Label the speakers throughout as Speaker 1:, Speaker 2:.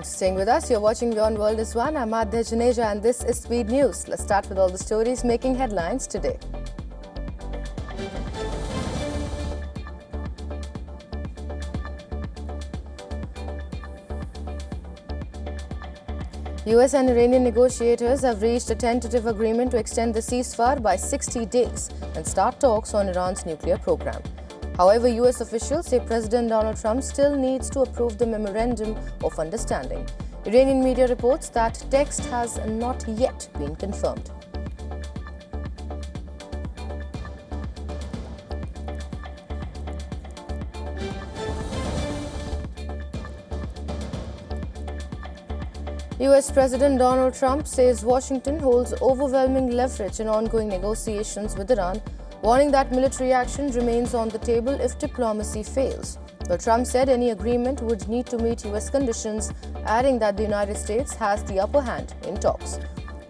Speaker 1: Thanks for staying with us. You're watching WION World is One. I'm Adya Janeja and this is Speed News. Let's start with all the stories making headlines today. US and Iranian negotiators have reached a tentative agreement to extend the ceasefire by 60 days and start talks on Iran's nuclear program. However, US officials say President Donald Trump still needs to approve the memorandum of understanding. Iranian media reports that text has not yet been confirmed. US President Donald Trump says Washington holds overwhelming leverage in ongoing negotiations with Iran, warning that military action remains on the table if diplomacy fails. But Trump said any agreement would need to meet US conditions, adding that the United States has the upper hand in talks.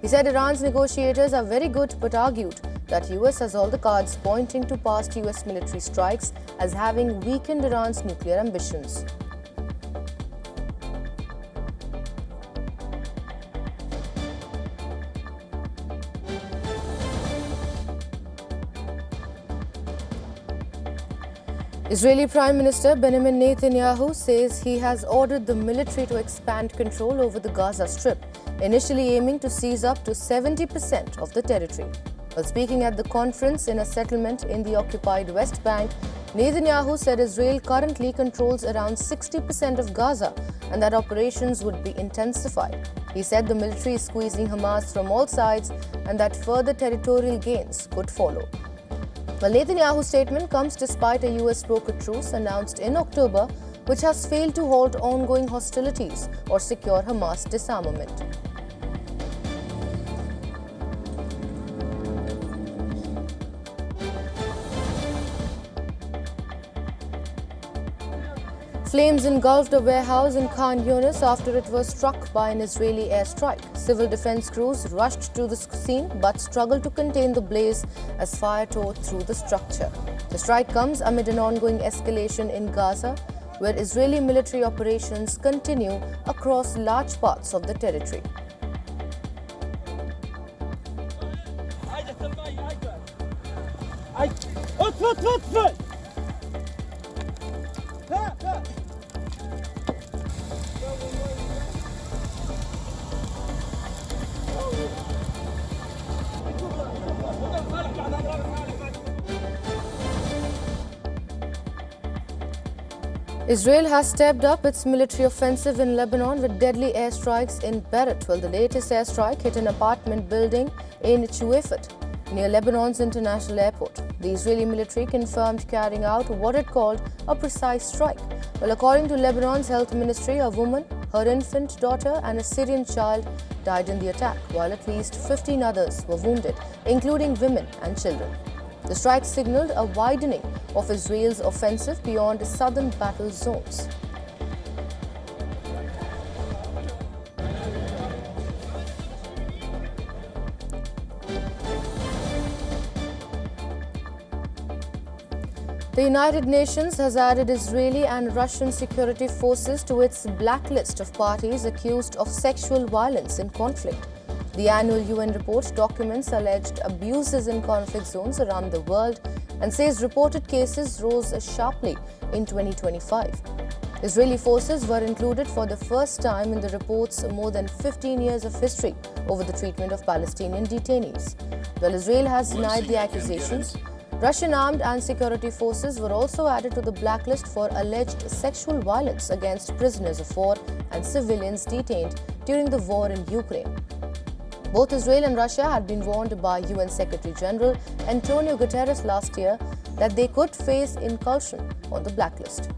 Speaker 1: He said Iran's negotiators are very good but argued that US has all the cards pointing to past US military strikes as having weakened Iran's nuclear ambitions. Israeli Prime Minister Benjamin Netanyahu says he has ordered the military to expand control over the Gaza Strip, initially aiming to seize up to 70% of the territory. While speaking at the conference in a settlement in the occupied West Bank, Netanyahu said Israel currently controls around 60% of Gaza and that operations would be intensified. He said the military is squeezing Hamas from all sides and that further territorial gains could follow. Well, Netanyahu's statement comes despite a US-brokered truce announced in October, which has failed to halt ongoing hostilities or secure Hamas disarmament. Flames engulfed a warehouse in Khan Yunis after it was struck by an Israeli airstrike. Civil defense crews rushed to the scene but struggled to contain the blaze as fire tore through the structure. The strike comes amid an ongoing escalation in Gaza, where Israeli military operations continue across large parts of the territory. Israel has stepped up its military offensive in Lebanon with deadly airstrikes in Beirut, while the latest airstrike hit an apartment building in Chuefet, near Lebanon's international airport. The Israeli military confirmed carrying out what it called a precise strike. Well, according to Lebanon's health ministry, a woman, her infant daughter and a Syrian child died in the attack, while at least 15 others were wounded, including women and children. The strike signaled a widening of Israel's offensive beyond southern battle zones. The United Nations has added Israeli and Russian security forces to its blacklist of parties accused of sexual violence in conflict. The annual UN report documents alleged abuses in conflict zones around the world and says reported cases rose sharply in 2025. Israeli forces were included for the first time in the report's more than 15 years of history over the treatment of Palestinian detainees. While Israel has denied the accusations, Russian armed and security forces were also added to the blacklist for alleged sexual violence against prisoners of war and civilians detained during the war in Ukraine. Both Israel and Russia had been warned by UN Secretary General Antonio Guterres last year that they could face inclusion on the blacklist.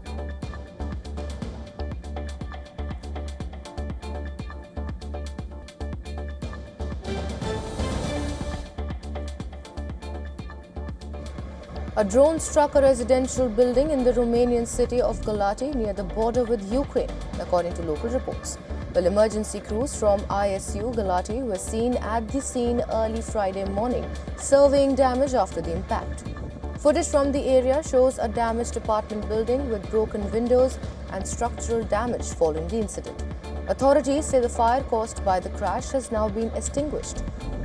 Speaker 1: A drone struck a residential building in the Romanian city of Galati near the border with Ukraine, according to local reports. Well, emergency crews from ISU Galati were seen at the scene early Friday morning, surveying damage after the impact. Footage from the area shows a damaged apartment building with broken windows and structural damage following the incident. Authorities say the fire caused by the crash has now been extinguished.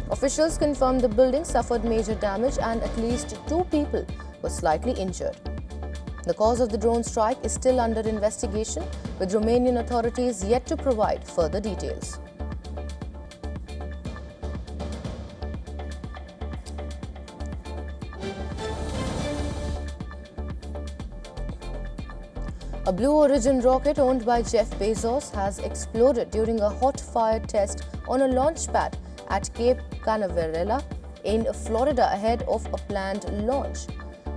Speaker 1: Officials confirmed the building suffered major damage and at least 2 people were slightly injured. The cause of the drone strike is still under investigation, with Romanian authorities yet to provide further details. A Blue Origin rocket owned by Jeff Bezos has exploded during a hot fire test on a launch pad at Cape Canaveral in Florida ahead of a planned launch.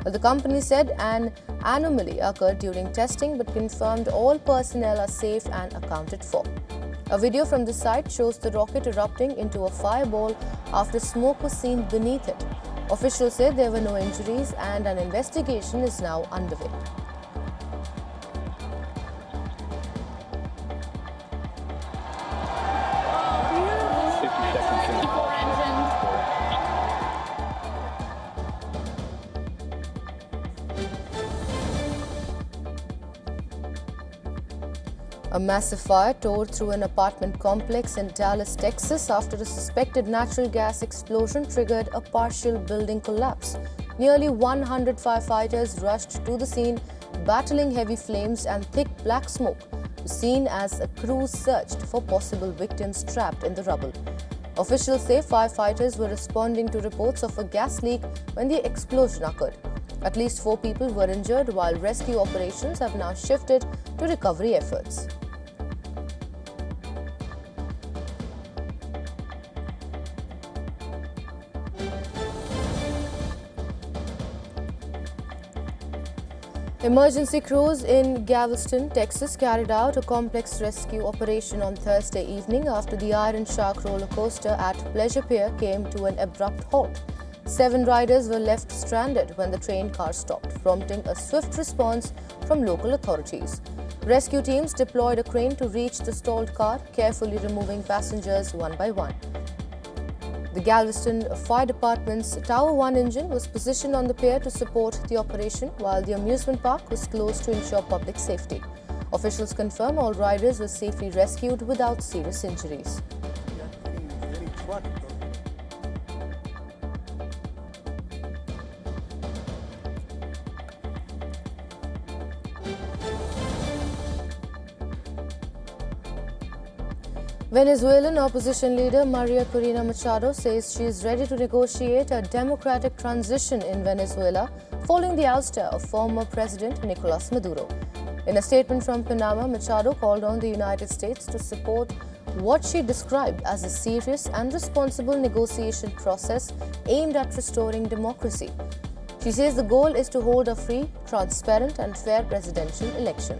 Speaker 1: The company said an anomaly occurred during testing but confirmed all personnel are safe and accounted for. A video from the site shows the rocket erupting into a fireball after smoke was seen beneath it. Officials said there were no injuries and an investigation is now underway. A massive fire tore through an apartment complex in Dallas, Texas after a suspected natural gas explosion triggered a partial building collapse. Nearly 100 firefighters rushed to the scene, battling heavy flames and thick black smoke, seen as a crew searched for possible victims trapped in the rubble. Officials say firefighters were responding to reports of a gas leak when the explosion occurred. At least 4 people were injured, while rescue operations have now shifted to recovery efforts. Emergency crews in Galveston, Texas carried out a complex rescue operation on Thursday evening after the Iron Shark roller coaster at Pleasure Pier came to an abrupt halt. 7 riders were left stranded when the train car stopped, prompting a swift response from local authorities. Rescue teams deployed a crane to reach the stalled car, carefully removing passengers one by one. The Galveston Fire Department's Tower 1 engine was positioned on the pier to support the operation, while the amusement park was closed to ensure public safety. Officials confirm all riders were safely rescued without serious injuries. Venezuelan opposition leader Maria Corina Machado says she is ready to negotiate a democratic transition in Venezuela following the ouster of former President Nicolás Maduro. In a statement from Panama, Machado called on the United States to support what she described as a serious and responsible negotiation process aimed at restoring democracy. She says the goal is to hold a free, transparent and fair presidential election.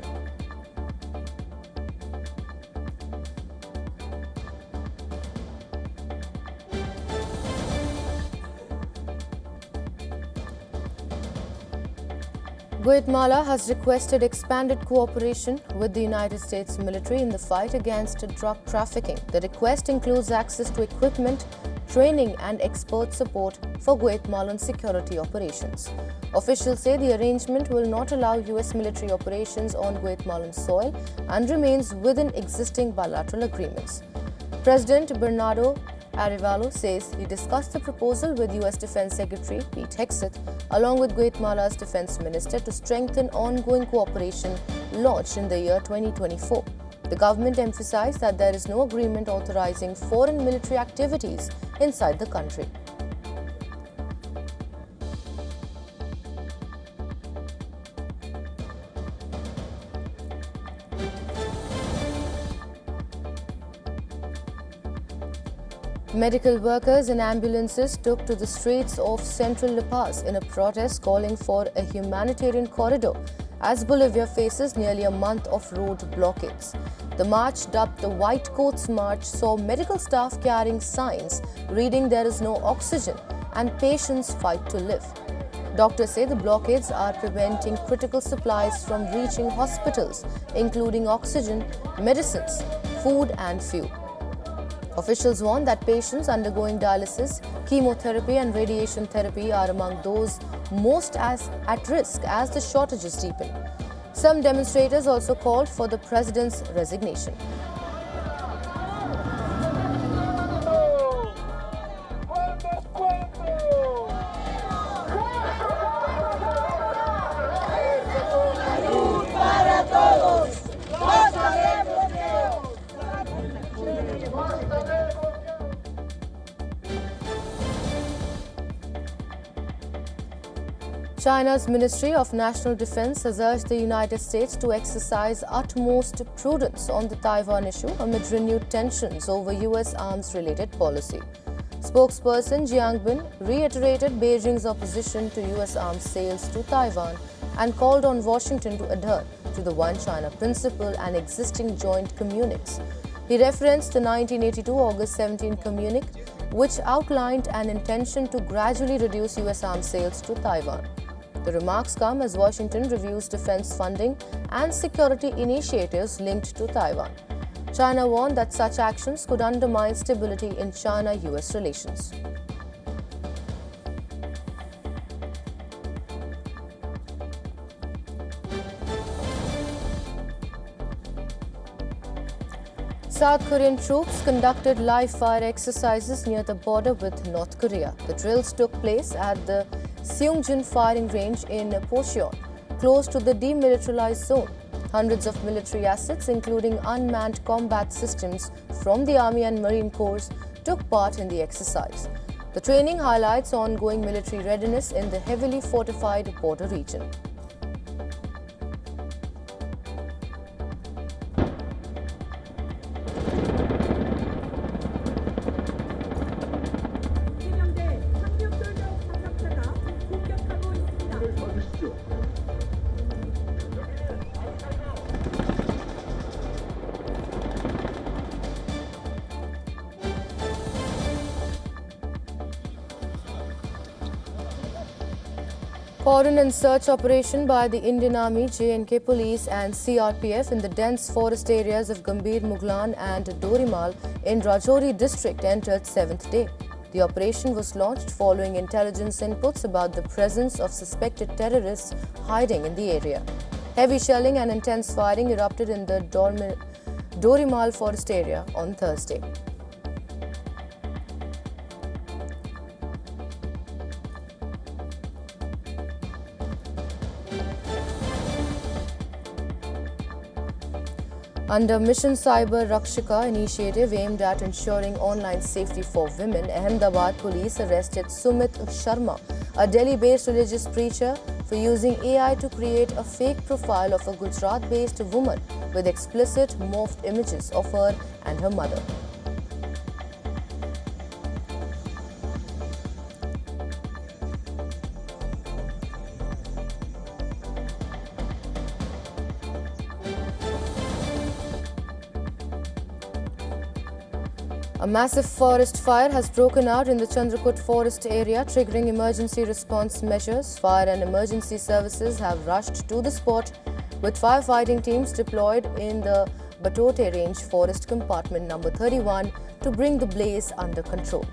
Speaker 1: Guatemala has requested expanded cooperation with the United States military in the fight against drug trafficking. The request includes access to equipment, training and expert support for Guatemalan security operations. Officials say the arrangement will not allow U.S. military operations on Guatemalan soil and remains within existing bilateral agreements. President Bernardo Arevalo says he discussed the proposal with U.S. Defense Secretary Pete Hegseth along with Guatemala's Defense Minister to strengthen ongoing cooperation launched in the year 2024. The government emphasized that there is no agreement authorizing foreign military activities inside the country. Medical workers and ambulances took to the streets of central La Paz in a protest calling for a humanitarian corridor as Bolivia faces nearly a month of road blockades. The march, dubbed the White Coats March, saw medical staff carrying signs reading "There is no oxygen" and "Patients fight to live." Doctors say the blockades are preventing critical supplies from reaching hospitals, including oxygen, medicines, food and fuel. Officials warn that patients undergoing dialysis, chemotherapy and radiation therapy are among those most at risk as the shortages deepen. Some demonstrators also called for the president's resignation. China's Ministry of National Defense has urged the United States to exercise utmost prudence on the Taiwan issue amid renewed tensions over U.S. arms-related policy. Spokesperson Jiang Bin reiterated Beijing's opposition to U.S. arms sales to Taiwan and called on Washington to adhere to the One China principle and existing joint communiques. He referenced the 1982 August 17 communique, which outlined an intention to gradually reduce U.S. arms sales to Taiwan. The remarks come as Washington reviews defense funding and security initiatives linked to Taiwan. China warned that such actions could undermine stability in China-US relations. South Korean troops conducted live-fire exercises near the border with North Korea. The drills took place at the Seungjin firing range in Pocheon, close to the demilitarized zone. Hundreds of military assets, including unmanned combat systems from the Army and Marine Corps, took part in the exercise. The training highlights ongoing military readiness in the heavily fortified border region. Cordon and search operation by the Indian Army, J&K Police and CRPF in the dense forest areas of Gambhir Mughlan and Dorimal in Rajouri district entered 7th day. The operation was launched following intelligence inputs about the presence of suspected terrorists hiding in the area. Heavy shelling and intense firing erupted in the Dorimal forest area on Thursday. Under Mission Cyber Rakshika initiative aimed at ensuring online safety for women, Ahmedabad police arrested Sumit Sharma, a Delhi-based religious preacher, for using AI to create a fake profile of a Gujarat-based woman with explicit morphed images of her and her mother. A massive forest fire has broken out in the Chandrakut forest area, triggering emergency response measures. Fire and emergency services have rushed to the spot, with firefighting teams deployed in the Batote Range Forest Compartment number 31 to bring the blaze under control.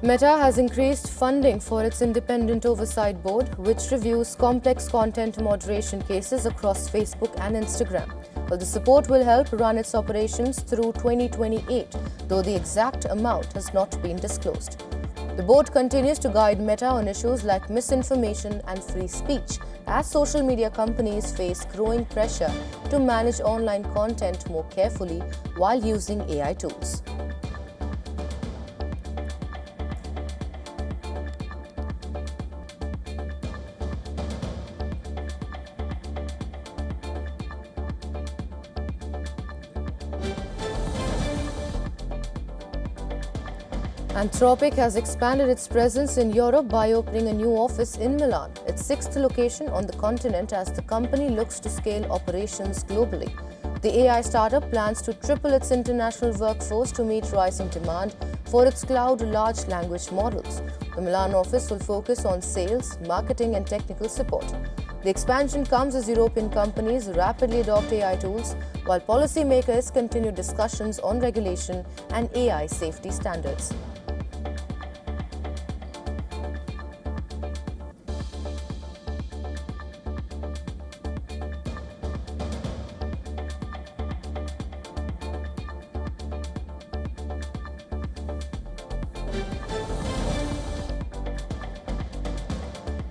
Speaker 1: Meta has increased funding for its independent oversight board, which reviews complex content moderation cases across Facebook and Instagram. Well, the support will help run its operations through 2028, though the exact amount has not been disclosed. The board continues to guide Meta on issues like misinformation and free speech, as social media companies face growing pressure to manage online content more carefully while using AI tools. Anthropic has expanded its presence in Europe by opening a new office in Milan, its 6th location on the continent, as the company looks to scale operations globally. The AI startup plans to triple its international workforce to meet rising demand for its cloud large language models. The Milan office will focus on sales, marketing and technical support. The expansion comes as European companies rapidly adopt AI tools, while policymakers continue discussions on regulation and AI safety standards.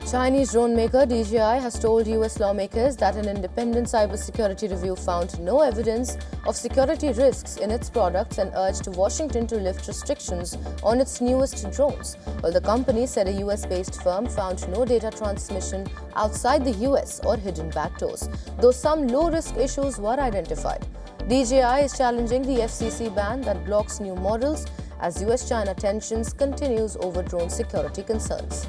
Speaker 1: Chinese drone maker DJI has told US lawmakers that an independent cybersecurity review found no evidence of security risks in its products and urged Washington to lift restrictions on its newest drones, while the company said a US-based firm found no data transmission outside the US or hidden backdoors, though some low-risk issues were identified. DJI is challenging the FCC ban that blocks new models as US-China tensions continues over drone security concerns.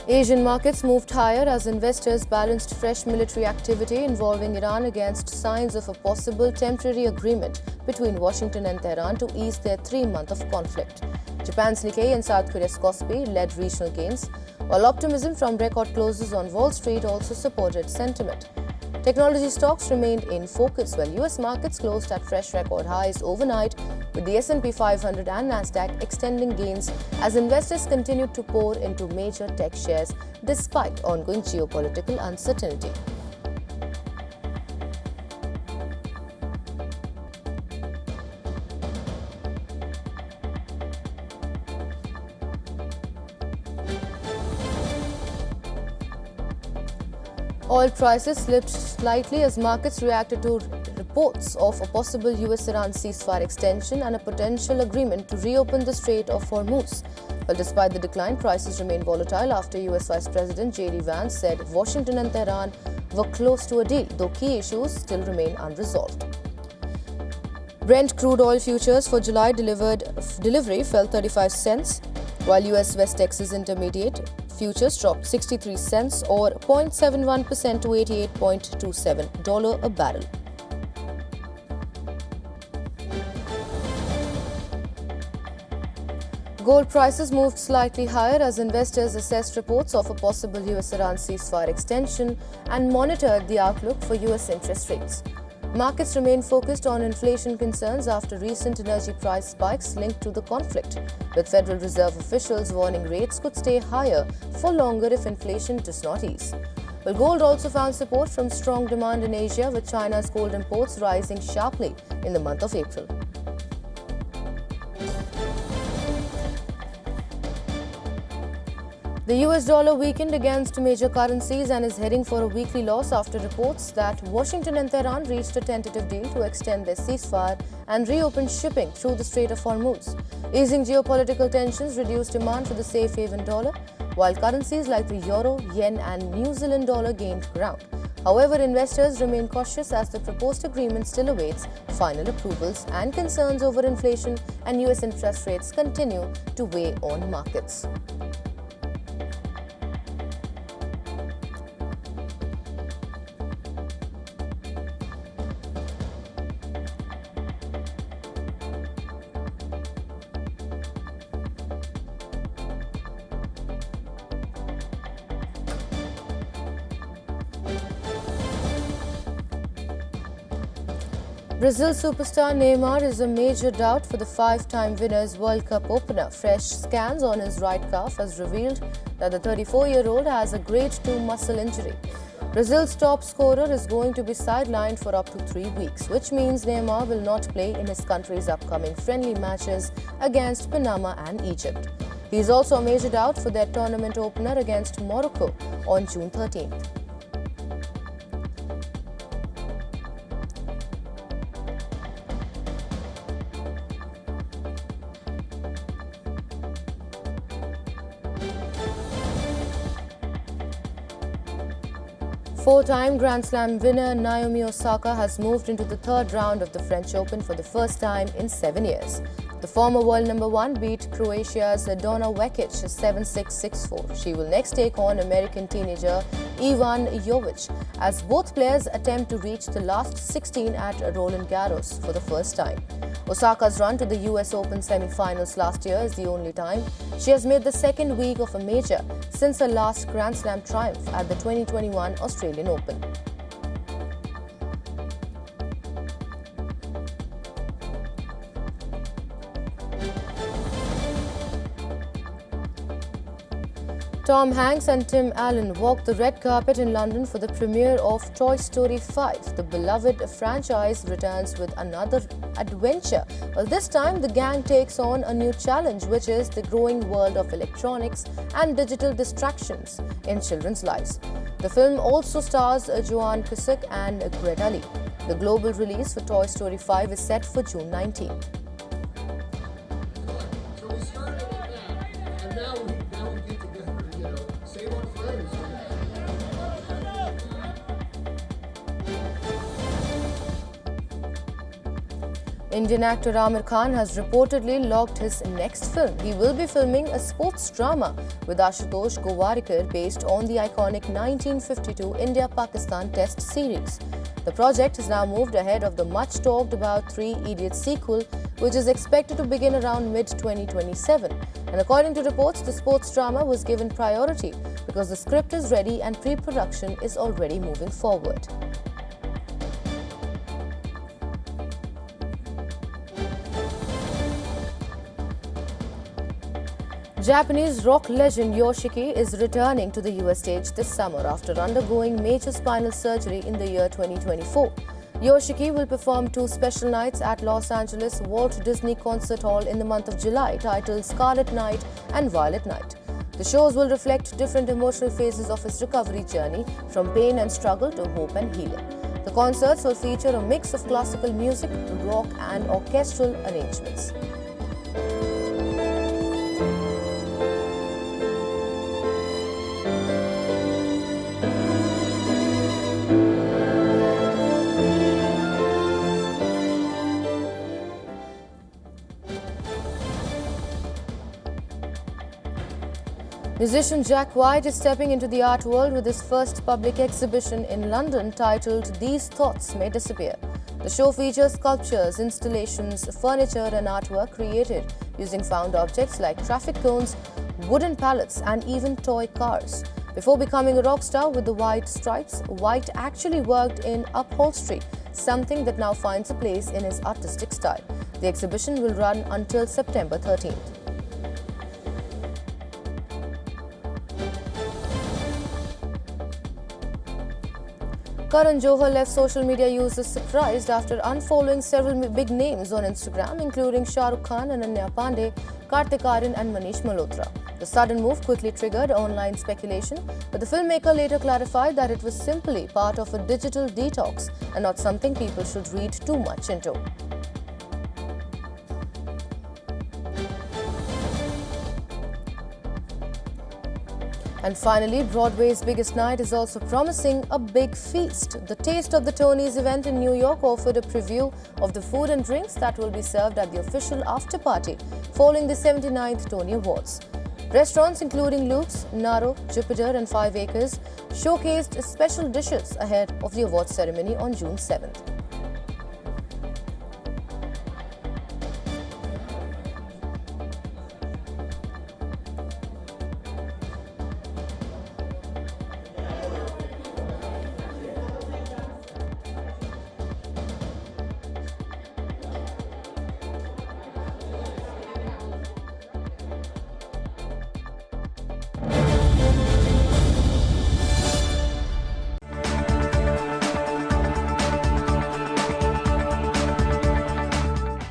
Speaker 1: Asian markets moved higher as investors balanced fresh military activity involving Iran against signs of a possible temporary agreement between Washington and Tehran to ease their 3-month of conflict. Japan's Nikkei and South Korea's Kospi led regional gains, while optimism from record closes on Wall Street also supported sentiment. Technology stocks remained in focus, while US markets closed at fresh record highs overnight, with the S&P 500 and Nasdaq extending gains as investors continued to pour into major tech shares despite ongoing geopolitical uncertainty. Oil prices slipped slightly as markets reacted to reports of a possible US-Iran ceasefire extension and a potential agreement to reopen the Strait of Hormuz. But despite the decline, prices remain volatile after US Vice President J.D. Vance said Washington and Tehran were close to a deal, though key issues still remain unresolved. Brent crude oil futures for July delivery fell 35 cents, while US West Texas Intermediate futures dropped 63 cents or 0.71% to $88.27 a barrel. Gold prices moved slightly higher as investors assessed reports of a possible US-Iran ceasefire extension and monitored the outlook for US interest rates. Markets remain focused on inflation concerns after recent energy price spikes linked to the conflict, with Federal Reserve officials warning rates could stay higher for longer if inflation does not ease. Well, gold also found support from strong demand in Asia, with China's gold imports rising sharply in the month of April. The US dollar weakened against major currencies and is heading for a weekly loss after reports that Washington and Tehran reached a tentative deal to extend their ceasefire and reopen shipping through the Strait of Hormuz. Easing geopolitical tensions reduced demand for the safe haven dollar, while currencies like the euro, yen and New Zealand dollar gained ground. However, investors remain cautious as the proposed agreement still awaits final approvals and concerns over inflation and US interest rates continue to weigh on markets. Brazil superstar Neymar is a major doubt for the 5-time winners World Cup opener. Fresh scans on his right calf has revealed that the 34-year-old has a grade 2 muscle injury. Brazil's top scorer is going to be sidelined for up to 3 weeks, which means Neymar will not play in his country's upcoming friendly matches against Panama and Egypt. He is also a major doubt for their tournament opener against Morocco on June 13th. Four-time Grand Slam winner Naomi Osaka has moved into the third round of the French Open for the first time in 7 years. The former world number 1 beat Croatia's Donna Vekic 7-6, 6-4. She will next take on American teenager Ivan Jovic as both players attempt to reach the last 16 at Roland Garros for the first time. Osaka's run to the US Open semi-finals last year is the only time she has made the second week of a major since her last Grand Slam triumph at the 2021 Australian Open. Tom Hanks and Tim Allen walked the red carpet in London for the premiere of Toy Story 5. The beloved franchise returns with another adventure. Well, this time the gang takes on a new challenge, which is the growing world of electronics and digital distractions in children's lives. The film also stars Joan Cusack and Greta Lee. The global release for Toy Story 5 is set for June 19th. Indian actor Amir Khan has reportedly logged his next film. He will be filming a sports drama with Ashutosh Gowarikar based on the iconic 1952 India-Pakistan Test series. The project has now moved ahead of the much-talked about Three Idiots sequel, which is expected to begin around mid-2027. And according to reports, the sports drama was given priority because the script is ready and pre-production is already moving forward. Japanese rock legend Yoshiki is returning to the US stage this summer after undergoing major spinal surgery in the year 2024. Yoshiki will perform 2 special nights at Los Angeles Walt Disney Concert Hall in the month of July, titled Scarlet Night and Violet Night. The shows will reflect different emotional phases of his recovery journey, from pain and struggle to hope and healing. The concerts will feature a mix of classical music, rock and orchestral arrangements. Musician Jack White is stepping into the art world with his first public exhibition in London titled These Thoughts May Disappear. The show features sculptures, installations, furniture and artwork created using found objects like traffic cones, wooden pallets and even toy cars. Before becoming a rock star with the white stripes, White actually worked in upholstery, something that now finds a place in his artistic style. The exhibition will run until September 13th. Karan Johar left social media users surprised after unfollowing several big names on Instagram, including Shah Rukh Khan, Ananya Pandey, Kartik Aaryan and Manish Malhotra. The sudden move quickly triggered online speculation, but the filmmaker later clarified that it was simply part of a digital detox and not something people should read too much into. And finally, Broadway's biggest night is also promising a big feast. The Taste of the Tonys event in New York offered a preview of the food and drinks that will be served at the official after-party following the 79th Tony Awards. Restaurants including Luke's, Naro, Jupiter and 5 Acres showcased special dishes ahead of the awards ceremony on June 7th.